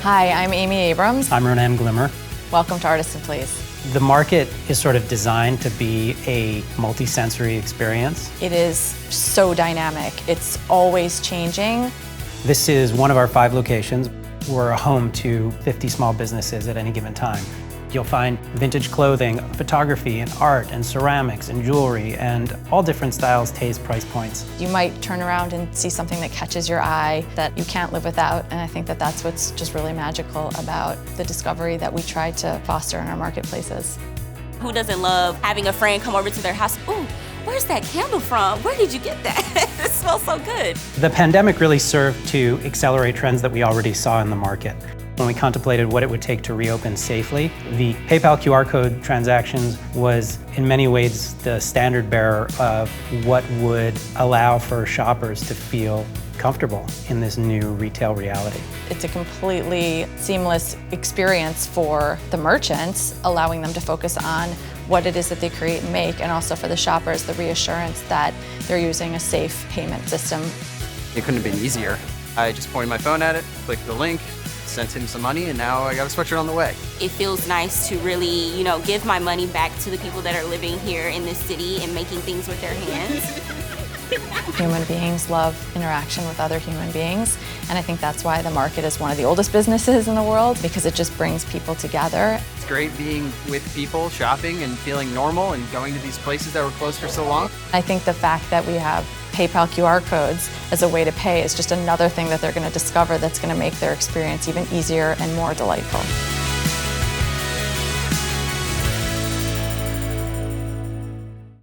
Hi, I'm Amy Abrams. I'm Ronan Glimmer. Welcome to Artists and Fleas. The market is sort of designed to be a multi-sensory experience. It is so dynamic. It's always changing. This is one of our 5 locations. We're a home to 50 small businesses at any given time. You'll find vintage clothing, photography, and art, and ceramics, and jewelry, and all different styles, tastes, price points. You might turn around and see something that catches your eye that you can't live without, and I think that that's what's just really magical about the discovery that we try to foster in our marketplaces. Who doesn't love having a friend come over to their house? Ooh, where's that candle from? Where did you get that? It smells so good. The pandemic really served to accelerate trends that we already saw in the market. When we contemplated what it would take to reopen safely, the PayPal QR code transactions was in many ways the standard bearer of what would allow for shoppers to feel comfortable in this new retail reality. It's a completely seamless experience for the merchants, allowing them to focus on what it is that they create and make, and also for the shoppers, the reassurance that they're using a safe payment system. It couldn't have been easier. I just pointed my phone at it, clicked the link, sent him some money, and now I got a sweatshirt on the way. It feels nice to really, give my money back to the people that are living here in this city and making things with their hands. Human beings love interaction with other human beings, and I think that's why the market is one of the oldest businesses in the world, because it just brings people together. It's great being with people, shopping, and feeling normal, and going to these places that were closed for so long. I think the fact that we have PayPal QR codes as a way to pay is just another thing that they're going to discover that's going to make their experience even easier and more delightful.